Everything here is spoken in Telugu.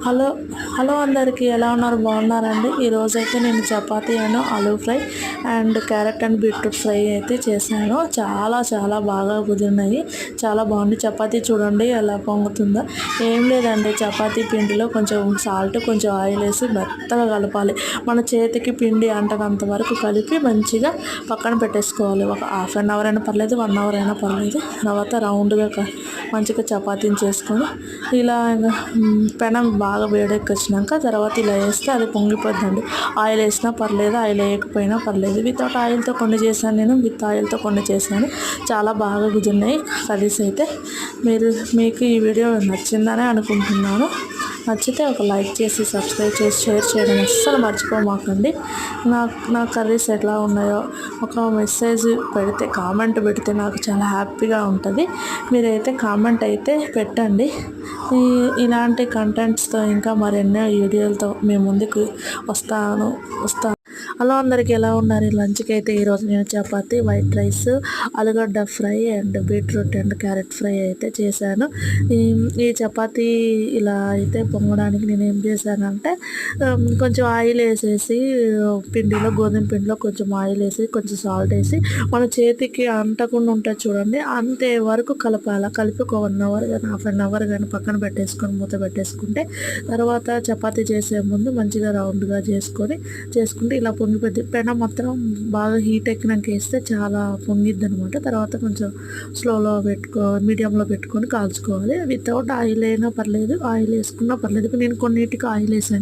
హలో హలో అందరికీ ఎలా ఉన్నారు? బాగున్నారండి? ఈరోజైతే నేను chapati aloo fry and carrot and beetroot fry అయితే చేశాను. చాలా బాగా కుదిరినాయి. చాలా బాగుంది. చపాతీ చూడండి ఎలా పొంగుతుందో. ఏం లేదండి, చపాతీ పిండిలో కొంచెం సాల్ట్, కొంచెం ఆయిల్ వేసి మెత్తగా కలపాలి. మన చేతికి పిండి అంటనంత వరకు కలిపి మంచిగా పక్కన పెట్టేసుకోవాలి. ఒక హాఫ్ అన్ అవర్ అయినా పర్లేదు, 1 అవర్ అయినా పర్లేదు. తర్వాత రౌండ్గా మంచిగా చపాతీని చేసుకొని ఇలా పెనం బాగా వేడెక్కొచ్చినాక తర్వాత ఇలా వేస్తే అది పొంగిపోద్దండి. ఆయిల్ వేసినా పర్లేదు, ఆయిల్ వేయకపోయినా పర్లేదు. వితౌట్ ఆయిల్తో కొన్ని చేశాను, నేను విత్ ఆయిల్తో కొన్ని చేశాను. చాలా బాగా కుదిరినాయి కర్రీస్ అయితే. మీకు ఈ వీడియో నచ్చిందని అనుకుంటున్నాను. నచ్చితే ఒక లైక్ చేసి, సబ్స్క్రైబ్ చేసి, షేర్ చేయడం అస్సలు మర్చిపోమాకండి. నా కర్రీస్ ఎట్లా ఉన్నాయో ఒక మెసేజ్ పెడితే, కామెంట్ పెడితే నాకు చాలా హ్యాపీగా ఉంటుంది. మీరైతే కామెంట్ అయితే పెట్టండి. ఇలాంటి కంటెంట్స్తో ఇంకా మరెన్నో వీడియోలతో మేము ముందుకు వస్తాను. హలో అందరికీ ఎలా ఉన్నారు? లంచ్కి అయితే ఈరోజు నేను చపాతి, వైట్ రైస్, ఆలుగడ్డ fry and beetroot and carrot fry అయితే చేశాను. ఈ చపాతీ ఇలా అయితే పొంగడానికి నేను ఏం చేశానంటే కొంచెం ఆయిల్ వేసేసి గోధుమ పిండిలో కొంచెం ఆయిల్ వేసి, కొంచెం సాల్ట్ వేసి మన చేతికి అంటకుండా ఉంటుంది చూడండి, అంతే వరకు కలపాలి. కలిపి ఒక 1 అవర్ కానీ, హాఫ్ అన్ అవర్ కానీ పక్కన పెట్టేసుకొని మూత పెట్టేసుకుంటే తర్వాత చపాతీ చేసే ముందు మంచిగా రౌండ్గా చేసుకుంటే ఇలా పొంగిపోద్ది. పెనం మాత్రం బాగా హీట్ ఎక్కినాక వేస్తే చాలా పొంగిద్ది అనమాట. తర్వాత కొంచెం మీడియంలో పెట్టుకొని కాల్చుకోవాలి. వితౌట్ ఆయిల్ అయినా పర్లేదు, ఆయిల్ వేసుకున్నా పర్లేదు. నేను కొన్నిటికి ఆయిల్ వేసాను.